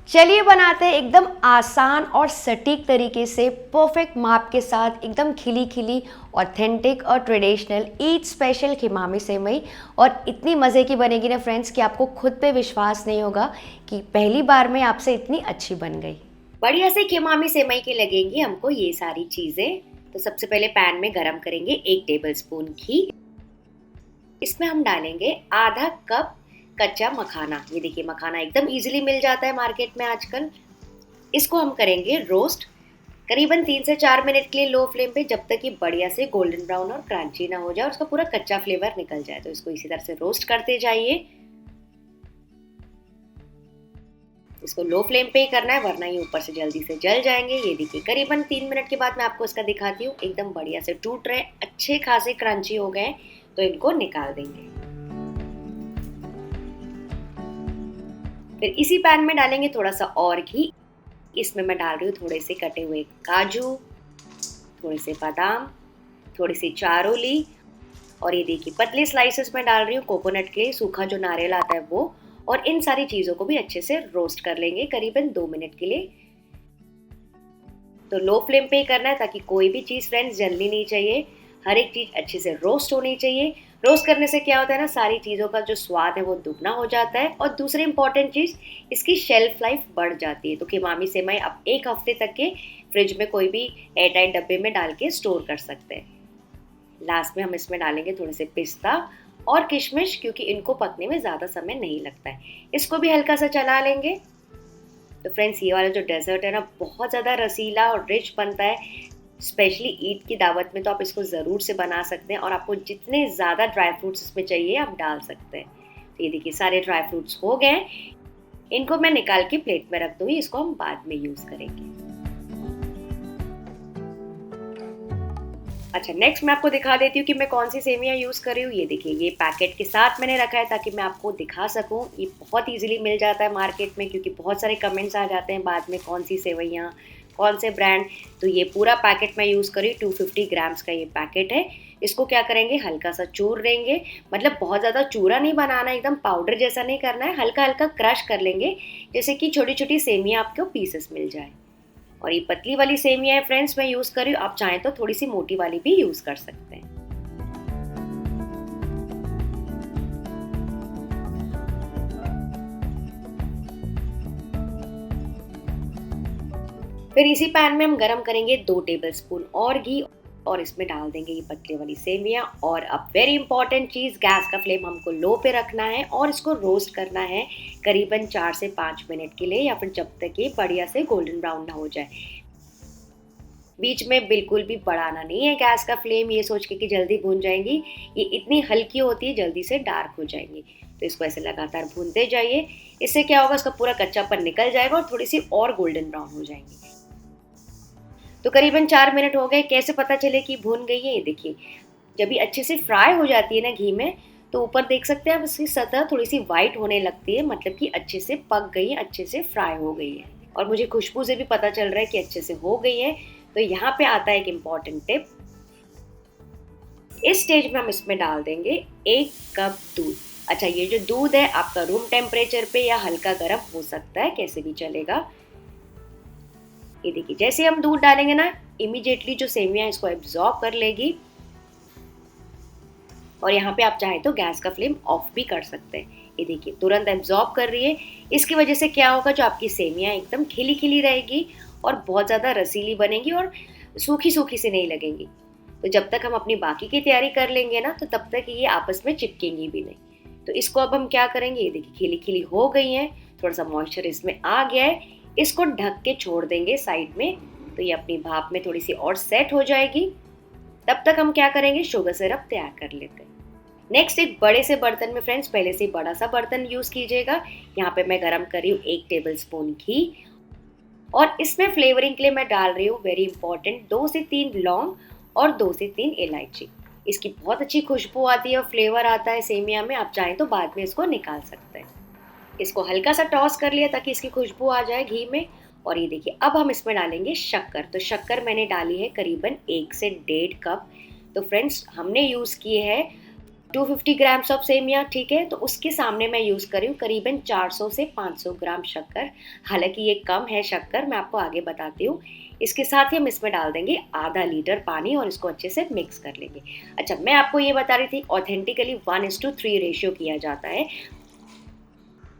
चलिए बनाते हैं एकदम आसान और सटीक तरीके से परफेक्ट माप के साथ एकदम खिली खिली ऑथेंटिक और ट्रेडिशनल ईद स्पेशल खिमामी सेवई। और इतनी मज़े की बनेगी ना फ्रेंड्स कि आपको खुद पे विश्वास नहीं होगा कि पहली बार में आपसे इतनी अच्छी बन गई। बढ़िया से खिमामी सेवई की लगेंगी हमको ये सारी चीज़ें। तो सबसे पहले पैन में गरम करेंगे 1 टेबलस्पून घी। इसमें हम डालेंगे आधा कप कच्चा मखाना। ये देखिए मखाना एकदम इजीली मिल जाता है मार्केट में आजकल। इसको हम करेंगे रोस्ट करीबन 3 से 4 मिनट के लिए लो फ्लेम पे, जब तक ये बढ़िया से गोल्डन ब्राउन और क्रंची ना हो जाए और उसका पूरा कच्चा फ्लेवर निकल जाए। तो इसको इसी तरह से रोस्ट करते जाइए। इसको लो फ्लेम पे ही करना है वरना ये ऊपर से जल्दी से जल जाएंगे। ये देखिए करीबन 3 मिनट के बाद मैं आपको इसका दिखाती हूँ। एकदम बढ़िया से टूट रहे, अच्छे खासे क्रंची हो गए। तो इनको निकाल देंगे। फिर इसी पैन में डालेंगे थोड़ा सा और घी। इसमें मैं डाल रही हूँ थोड़े से कटे हुए काजू, थोड़े से बादाम, थोड़ी सी चारोली और ये देखिए पतले स्लाइसेस में डाल रही हूँ कोकोनट के, सूखा जो नारियल आता है वो। और इन सारी चीज़ों को भी अच्छे से रोस्ट कर लेंगे करीबन 2 मिनट के लिए। तो लो फ्लेम पे ही करना है ताकि कोई भी चीज़ फ्रेंड्स जलनी नहीं चाहिए। हर एक चीज़ अच्छे से रोस्ट होनी चाहिए। रोस्ट करने से क्या होता है ना, सारी चीज़ों का जो स्वाद है वो दुगना हो जाता है। और दूसरी इंपॉर्टेंट चीज़, इसकी शेल्फ लाइफ बढ़ जाती है। तो खिमामी सेवई आप 1 हफ्ते तक के फ्रिज में कोई भी एयरटाइट डब्बे में डाल के स्टोर कर सकते हैं। लास्ट में हम इसमें डालेंगे थोड़े से पिस्ता और किशमिश, क्योंकि इनको पकने में ज़्यादा समय नहीं लगता है। इसको भी हल्का सा चला लेंगे। तो फ्रेंड्स ये वाला जो डेजर्ट है ना, बहुत ज़्यादा रसीला और रिच बनता है। स्पेशली ईद की दावत में तो आप इसको ज़रूर से बना सकते हैं और आपको जितने ज़्यादा ड्राई फ्रूट्स इसमें चाहिए आप डाल सकते हैं। तो ये देखिए सारे ड्राई फ्रूट्स हो गए। इनको मैं निकाल के प्लेट में रख दूँगी, इसको हम बाद में यूज़ करेंगे। अच्छा, नेक्स्ट मैं आपको दिखा देती हूँ कि मैं कौन सी सेवियाँ यूज़ कर रही हूँ। ये देखिए ये पैकेट के साथ मैंने रखा है ताकि मैं आपको दिखा सकूँ। ये बहुत ईजिली मिल जाता है मार्केट में, क्योंकि बहुत सारे कमेंट्स आ जाते हैं बाद में कौन सी सेवैयाँ, कौन से ब्रांड। तो ये पूरा पैकेट मैं यूज़ करी, 250 ग्राम्स का ये पैकेट है। इसको क्या करेंगे, हल्का सा चूर लेंगे। मतलब बहुत ज़्यादा चूरा नहीं बनाना है, एकदम पाउडर जैसा नहीं करना है, हल्का हल्का क्रश कर लेंगे, जैसे कि छोटी छोटी सेवियाँ आपको पीसेस मिल जाए। और ये पतली वाली सेवियाँ है फ्रेंड्स मैं यूज़ कर रही हूँ। आप चाहें तो थोड़ी सी मोटी वाली भी यूज़ कर सकते हैं। फिर इसी पैन में हम गरम करेंगे 2 टेबलस्पून और घी और इसमें डाल देंगे ये पतले वाली सेवियाँ। और अब वेरी इंपॉर्टेंट चीज़, गैस का फ्लेम हमको लो पे रखना है और इसको रोस्ट करना है करीबन 4 से 5 मिनट के लिए, या फिर जब तक ये बढ़िया से गोल्डन ब्राउन ना हो जाए। बीच में बिल्कुल भी बढ़ाना नहीं है गैस का फ्लेम ये सोच के कि जल्दी भून जाएंगी। ये इतनी हल्की होती है जल्दी से डार्क हो जाएंगी। तो इसको ऐसे लगातार भूनते जाइए। इससे क्या होगा, इसका पूरा कच्चापन निकल जाएगा और थोड़ी सी और गोल्डन ब्राउन हो जाएंगी। तो करीबन 4 मिनट हो गए। कैसे पता चले कि भून गई है, ये देखिए जब ये अच्छे से फ्राई हो जाती है ना घी में, तो ऊपर देख सकते हैं आप इसकी सतह थोड़ी सी वाइट होने लगती है, मतलब कि अच्छे से पक गई है, अच्छे से फ्राई हो गई है। और मुझे खुशबू से भी पता चल रहा है कि अच्छे से हो गई है। तो यहाँ पे आता है एक इम्पॉर्टेंट टिप। इस स्टेज में हम इसमें डाल देंगे 1 कप दूध। अच्छा, ये जो दूध है आपका रूम टेम्परेचर पे या हल्का गर्म हो सकता है, कैसे भी चलेगा। ये देखिए जैसे हम दूध डालेंगे ना, इमीडिएटली जो सेवियां इसको एब्जॉर्ब कर लेगी। और यहाँ पे आप चाहे तो गैस का फ्लेम ऑफ भी कर सकते हैं। ये देखिए तुरंत एब्जॉर्ब कर रही है। इसकी वजह से क्या होगा, जो आपकी सेवियां एकदम खिली खिली रहेगी और बहुत ज़्यादा रसीली बनेगी और सूखी सूखी से नहीं लगेंगी। तो जब तक हम अपनी बाकी की तैयारी कर लेंगे ना, तो तब तक ये आपस में चिपकेंगी भी नहीं। तो इसको अब हम क्या करेंगे, ये देखिए खिली खिली हो गई हैं, थोड़ा सा मॉइस्चर इसमें आ गया है। इसको ढक के छोड़ देंगे साइड में। तो ये अपनी भाप में थोड़ी सी और सेट हो जाएगी। तब तक हम क्या करेंगे, शुगर सिरप तैयार कर लेते हैं। नेक्स्ट एक बड़े से बर्तन में फ्रेंड्स, पहले से बड़ा सा बर्तन यूज़ कीजिएगा। यहाँ पे मैं गरम कर रही हूँ 1 टेबलस्पून घी और इसमें फ्लेवरिंग के लिए मैं डाल रही हूँ वेरी इंपॉर्टेंट 2 से 3 लौंग और 2 से 3 इलायची। इसकी बहुत अच्छी खुशबू आती है और फ्लेवर आता है सेमिया में। आप चाहें तो बाद में इसको निकाल सकते हैं। इसको हल्का सा टॉस कर लिया ताकि इसकी खुशबू आ जाए घी में। और ये देखिए अब हम इसमें डालेंगे शक्कर। तो शक्कर मैंने डाली है करीबन 1 से 1.5 कप। तो फ्रेंड्स हमने यूज़ किए है 250 ग्राम्स ऑफ सेमिया, ठीक है। तो उसके सामने मैं यूज़ कर रही हूँ करीबन 400 से 500 ग्राम शक्कर। हालांकि ये कम है शक्कर, मैं आपको आगे बताती हूँ। इसके साथ ही हम इसमें डाल देंगे आधा लीटर पानी और इसको अच्छे से मिक्स कर लेंगे। अच्छा, मैं आपको ये बता रही थी ऑथेंटिकली 1:3 रेशियो किया जाता है।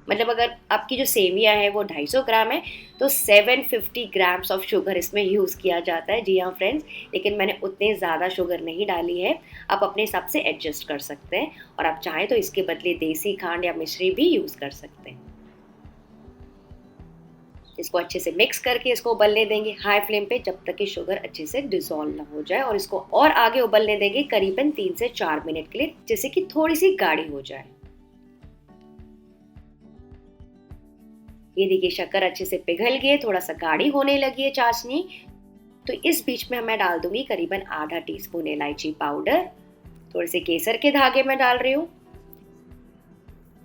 मतलब अगर आपकी जो सेवियां है वो 250 ग्राम है तो 750 ग्राम्स ऑफ शुगर इसमें यूज़ किया जाता है। जी हाँ फ्रेंड्स, लेकिन मैंने उतने ज़्यादा शुगर नहीं डाली है। आप अपने हिसाब से एडजस्ट कर सकते हैं और आप चाहें तो इसके बदले देसी खांड या मिश्री भी यूज़ कर सकते हैं। इसको अच्छे से मिक्स करके इसको उबलने देंगे हाई फ्लेम पे जब तक कि शुगर अच्छे से डिसॉल्व ना हो जाए, और इसको और आगे उबलने देंगे करीबन 3 से 4 मिनट के लिए, जिससे कि थोड़ी सी गाढ़ी हो जाए। ये देखिए शक्कर अच्छे से पिघल गई, थोड़ा सा गाढ़ी होने लगी है चाशनी। तो इस बीच में मैं डाल दूंगी करीबन आधा टीस्पून इलायची पाउडर, थोड़े से केसर के धागे में डाल रही हूँ,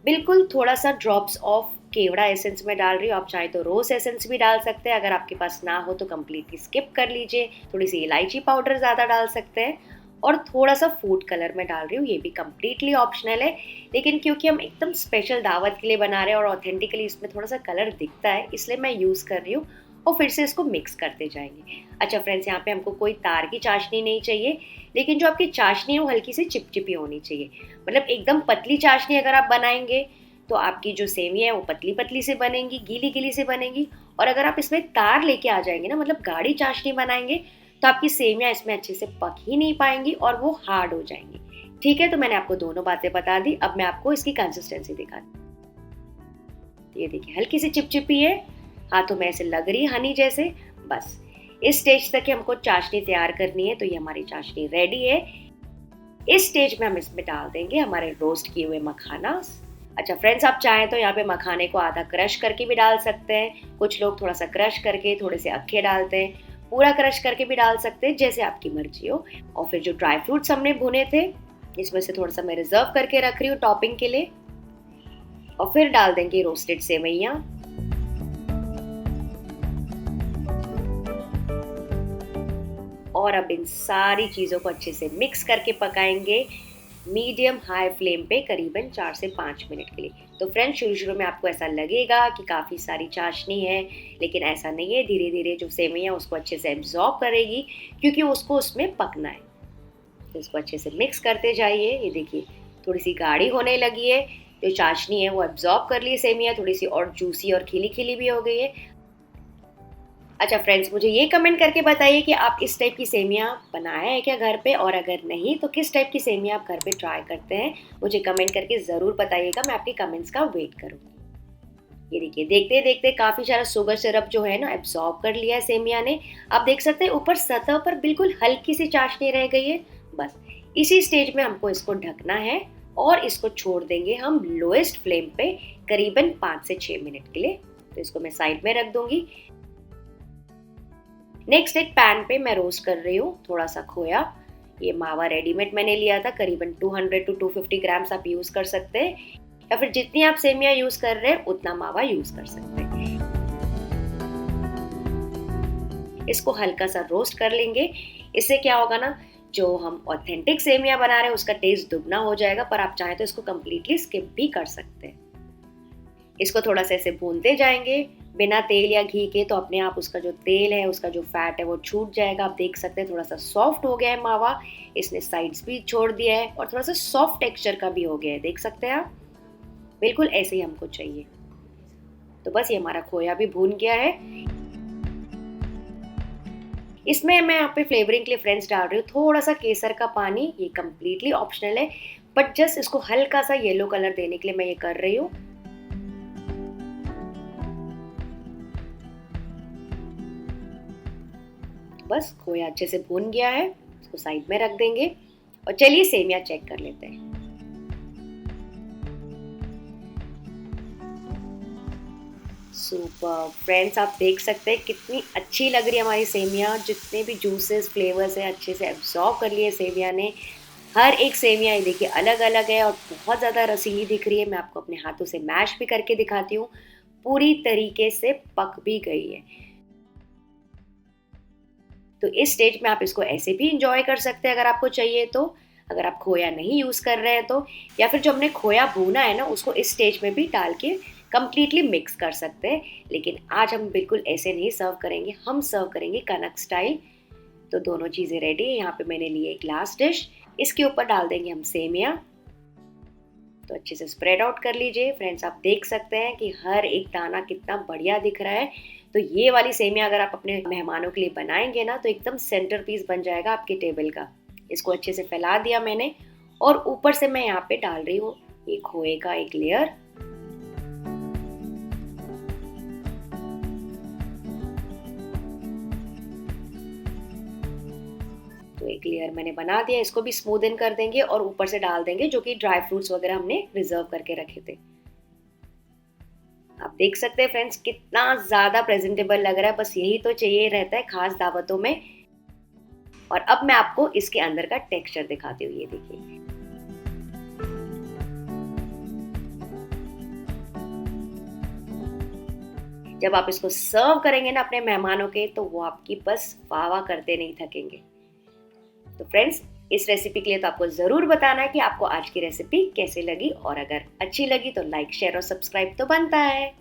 बिल्कुल थोड़ा सा ड्रॉप्स ऑफ केवड़ा एसेंस में डाल रही हूँ। आप चाहे तो रोज एसेंस भी डाल सकते हैं, अगर आपके पास ना हो तो कम्प्लीटली स्किप कर लीजिए। थोड़ी सी इलायची पाउडर ज़्यादा डाल सकते हैं और थोड़ा सा फूड कलर में डाल रही हूँ, ये भी कम्प्लीटली ऑप्शनल है। लेकिन क्योंकि हम एकदम स्पेशल दावत के लिए बना रहे हैं और ऑथेंटिकली इसमें थोड़ा सा कलर दिखता है, इसलिए मैं यूज़ कर रही हूँ और फिर से इसको मिक्स करते जाएंगे। अच्छा फ्रेंड्स, यहाँ पे हमको कोई तार की चाशनी नहीं चाहिए, लेकिन जो आपकी चाशनी है वो हल्की सी चिपचिपी होनी चाहिए। मतलब एकदम पतली चाशनी अगर आप बनाएंगे तो आपकी जो सेवियां है वो पतली पतली से बनेंगी, गीली गीली से बनेंगी। और अगर आप इसमें तार लेके आ जाएंगे ना, मतलब गाढ़ी चाशनी बनाएंगे, तो आपकी सेवियां इसमें अच्छे से पक ही नहीं पाएंगी और वो हार्ड हो जाएंगी। ठीक है, तो मैंने आपको दोनों बातें बता दी। अब मैं आपको इसकी कंसिस्टेंसी दिखाती। ये देखिए हल्की सी चिपचिपी है, हाथों में ऐसे लग रही है हनी जैसे। बस इस स्टेज तक हमको चाशनी तैयार करनी है। तो ये हमारी चाशनी रेडी है। इस स्टेज में हम इसमें डाल देंगे हमारे रोस्ट किए हुए मखाना। अच्छा फ्रेंड्स, आप चाहें तो यहाँ पे मखाने को आधा क्रश करके भी डाल सकते हैं। कुछ लोग थोड़ा सा क्रश करके थोड़े से अक्खे डालते हैं, पूरा क्रश करके भी डाल सकते हैं, जैसे आपकी मर्जी हो। और फिर जो ड्राई फ्रूट्स हमने भुने थे, इसमें से थोड़ा सा मैं रिजर्व करके रख रही हूँ टॉपिंग के लिए। और फिर डाल देंगे रोस्टेड सेवइयाँ। और अब इन सारी चीज़ों को अच्छे से मिक्स करके पकाएंगे मीडियम हाई फ्लेम पे करीबन 4 से 5 मिनट के लिए। तो फ्रेंड्स, शुरू शुरू में आपको ऐसा लगेगा कि काफ़ी सारी चाशनी है, लेकिन ऐसा नहीं है। धीरे धीरे जो सेवइयाँ उसको अच्छे से एब्जॉर्ब करेगी, क्योंकि उसको उसमें पकना है। तो इसको अच्छे से मिक्स करते जाइए। ये देखिए थोड़ी सी गाढ़ी होने लगी है, जो चाशनी है वो एब्जॉर्ब कर ली सेवइयाँ, थोड़ी सी और जूसी और खिली खिली भी हो गई है। अच्छा फ्रेंड्स, मुझे ये कमेंट करके बताइए कि आप इस टाइप की सेमियाँ बनाए हैं क्या घर पे, और अगर नहीं तो किस टाइप की सेमियाँ आप घर पे ट्राई करते हैं। मुझे कमेंट करके ज़रूर बताइएगा, मैं आपके कमेंट्स का वेट करूँगी। ये देखिए देखते देखते काफ़ी सारा शुगर सिरप जो है ना एब्जॉर्ब कर लिया है सेमिया ने। आप देख सकते हैं ऊपर सतह पर बिल्कुल हल्की सी चाशनी रह गई है। बस इसी स्टेज में हमको इसको ढकना है और इसको छोड़ देंगे हम लोएस्ट फ्लेम पे करीबन 5 से 6 मिनट के लिए। तो इसको मैं साइड में रख दूंगी। नेक्स्ट एक पैन पे मैं रोस्ट कर रही हूँ थोड़ा सा खोया। ये मावा रेडीमेड मैंने लिया था, करीबन 200 to 250 ग्राम्स आप यूज़ कर सकते हैं, या फिर जितनी आप सेमिया यूज़ कर रहे हैं उतना मावा यूज़ कर सकते हैं। इसको हल्का सा रोस्ट कर लेंगे। इससे क्या होगा ना, जो हम ऑथेंटिक सेमिया बना रहे हैं उसका टेस्ट दुगना हो जाएगा, पर आप चाहें तो इसको कम्प्लीटली स्किप भी कर सकते हैं। इसको थोड़ा सा ऐसे भूनते जाएंगे बिना तेल या घी के, तो अपने आप उसका जो तेल है, उसका जो फैट है वो छूट जाएगा। आप देख सकते हैं थोड़ा सा सॉफ्ट हो गया है मावा, इसने साइड्स भी छोड़ दिया है और थोड़ा सा सॉफ्ट टेक्सचर का भी हो गया है। देख सकते हैं आप, बिल्कुल ऐसे ही हमको चाहिए। तो बस ये हमारा खोया भी भून गया है। इसमें मैं यहाँ पे फ्लेवरिंग के लिए फ्रेंड्स डाल रही हूँ थोड़ा सा केसर का पानी। ये कम्प्लीटली ऑप्शनल है, बट जस्ट इसको हल्का सा येलो कलर देने के लिए मैं ये कर रही हूँ। बस खोया अच्छे से भून गया है, इसको साइड में रख देंगे और चलिए सेमिया चेक कर लेते हैं। सुपर फ्रेंड्स, आप देख सकते हैं कितनी अच्छी लग रही है हमारी सेमिया। जितने भी जूसेस फ्लेवर्स हैं अच्छे से एब्जॉर्ब कर लिए सेमिया ने। हर एक सेमिया ये देखिए अलग अलग है और बहुत ज़्यादा रसीली दिख रही है। मैं आपको अपने हाथों से मैश भी करके दिखाती हूँ, पूरी तरीके से पक भी गई है। तो इस स्टेज में आप इसको ऐसे भी इंजॉय कर सकते हैं अगर आपको चाहिए तो। अगर आप खोया नहीं यूज़ कर रहे हैं तो, या फिर जो हमने खोया भूना है ना उसको इस स्टेज में भी डाल के कम्प्लीटली मिक्स कर सकते हैं। लेकिन आज हम बिल्कुल ऐसे नहीं सर्व करेंगे, हम सर्व करेंगे कनक स्टाइल। तो दोनों चीज़ें रेडी है। यहाँ पे मैंने लिए एक ग्लास डिश, इसके ऊपर डाल देंगे हम सेमिया। तो अच्छे से स्प्रेड आउट कर लीजिए। फ्रेंड्स आप देख सकते हैं कि हर एक दाना कितना बढ़िया दिख रहा है। तो ये वाली सेमिया अगर आप अपने मेहमानों के लिए बनाएंगे ना तो एकदम सेंटर पीस बन जाएगा आपके टेबल का। इसको अच्छे से फैला दिया मैंने और ऊपर से मैं यहाँ पे डाल रही हूँ ये खोए का एक लेयर। तो एक लेयर मैंने बना दिया, इसको भी स्मूदन कर देंगे और ऊपर से डाल देंगे जो कि ड्राई फ्रूट्स वगैरह हमने रिजर्व करके रखे थे। आप देख सकते हैं फ्रेंड्स कितना ज़्यादा प्रेजेंटेबल लग रहा है, बस यही तो चाहिए रहता है खास दावतों में। और अब मैं आपको इसके अंदर का टेक्सचर दिखाती हूँ, ये देखिए। जब आप इसको सर्व करेंगे ना अपने मेहमानों के तो वो आपकी बस वाह वाह करते नहीं थकेंगे। तो फ्रेंड्स इस रेसिपी के लिए तो आपको ज़रूर बताना है कि आपको आज की रेसिपी कैसे लगी, और अगर अच्छी लगी तो लाइक शेयर और सब्सक्राइब तो बनता है।